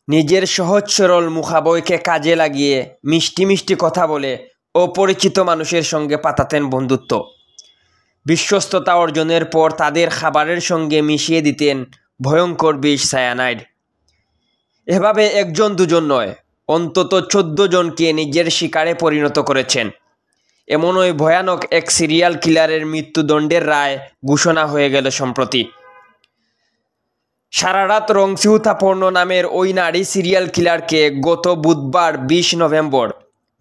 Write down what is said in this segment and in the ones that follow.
নিজের সহজ সরল মুখাবয়কে কাজে লাগিয়ে মিষ্টি মিষ্টি কথা বলে অপরিচিত মানুষের সঙ্গে পাতাতেন বন্ধুত্ব। বিশ্বস্ততা অর্জনের পর তাদের খাবারের সঙ্গে মিশিয়ে দিতেন ভয়ঙ্কর বিষ সায়ানাইড। এভাবে একজন দুজন নয়, অন্তত 14 জনকে নিজের শিকারে পরিণত করেছেন। এমনই ভয়ানক এক সিরিয়াল কিলারের মৃত্যুদণ্ডের রায় ঘোষণা হয়ে গেল সম্প্রতি। সারারাত রংসিউথাপর্ণ নামের ওই নারী সিরিয়াল কিলারকে গত বুধবার 20 নভেম্বর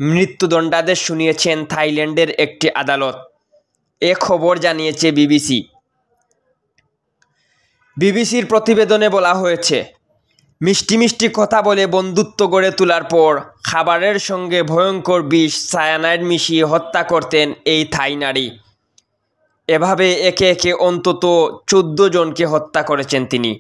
মৃত্যুদণ্ডাদেশ শুনিয়েছেন থাইল্যান্ডের একটি আদালত। এ খবর জানিয়েছে বিবিসির প্রতিবেদনে বলা হয়েছে, মিষ্টি মিষ্টি কথা বলে বন্ধুত্ব গড়ে তোলার পর খাবারের সঙ্গে ভয়ঙ্কর বিষ সায়ানাইড মিশিয়ে হত্যা করতেন এই থাই নারী। এভাবে একে একে অন্তত 14 জনকে হত্যা করেছেন তিনি।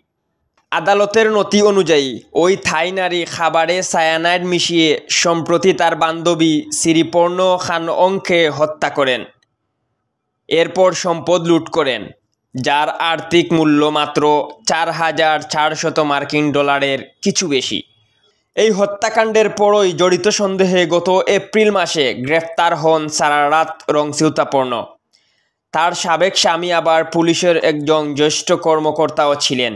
আদালতের নথি অনুযায়ী ওই থাই নারী খাবারে সায়ানাইড মিশিয়ে সম্প্রতি তার বান্ধবী সিরিপর্ণ খানঅংকে হত্যা করেন। এরপর সম্পদ লুট করেন, যার আর্থিক মূল্য মাত্র $4,400 কিছু বেশি। এই হত্যাকাণ্ডের পরই জড়িত সন্দেহে গত এপ্রিল মাসে গ্রেফতার হন সারারাত রংসিউথাপর্ণ। তার সাবেক স্বামী আবার পুলিশের একজন জ্যেষ্ঠ কর্মকর্তাও ছিলেন।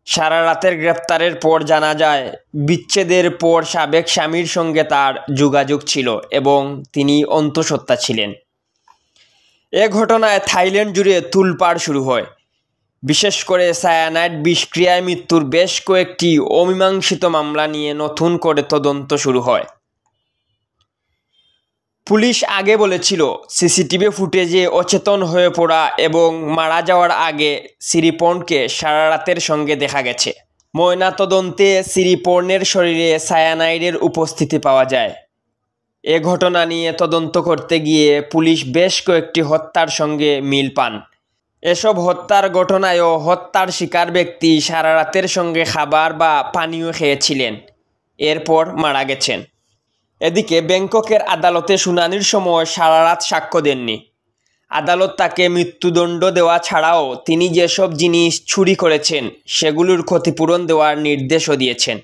সারারাতের গ্রেফতারের পর জানা যায়, বিচ্ছেদের পর সাবেক স্বামীর সঙ্গে তার যোগাযোগ ছিল এবং তিনি অন্তঃসত্ত্বা ছিলেন। এ ঘটনায় থাইল্যান্ড জুড়ে তোলপাড় শুরু হয়। বিশেষ করে সায়ানাইড বিষক্রিয়ায় মৃত্যুর বেশ কয়েকটি অমীমাংসিত মামলা নিয়ে নতুন করে তদন্ত শুরু হয়। পুলিশ আগে বলেছিল, সিসিটিভি ফুটেজে অচেতন হয়ে পড়া এবং মারা যাওয়ার আগে সিরিপর্ণকে সারারাতের সঙ্গে দেখা গেছে। ময়নাতদন্তে সিরিপর্ণের শরীরে সায়ানাইডের উপস্থিতি পাওয়া যায়। এ ঘটনা নিয়ে তদন্ত করতে গিয়ে পুলিশ বেশ কয়েকটি হত্যার সঙ্গে মিল পান। এসব হত্যার ঘটনায়ও হত্যার শিকার ব্যক্তি সারারাতের সঙ্গে খাবার বা পানীয় খেয়েছিলেন, এরপর মারা গেছেন। এদিকে ব্যাংককের আদালতে শুনানির সময় সারারাত সাক্ষ্য দেননি। আদালত তাকে মৃত্যুদণ্ড দেওয়া ছাড়াও তিনি যেসব জিনিস চুরি করেছেন সেগুলোর ক্ষতিপূরণ দেওয়ার নির্দেশও দিয়েছেন।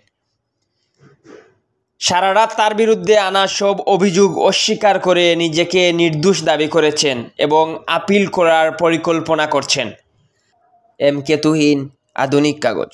সারারাত তার বিরুদ্ধে আনা সব অভিযোগ অস্বীকার করে নিজেকে নির্দোষ দাবি করেছেন এবং আপিল করার পরিকল্পনা করছেন। এম কে তুহিন, আধুনিক কাগজ।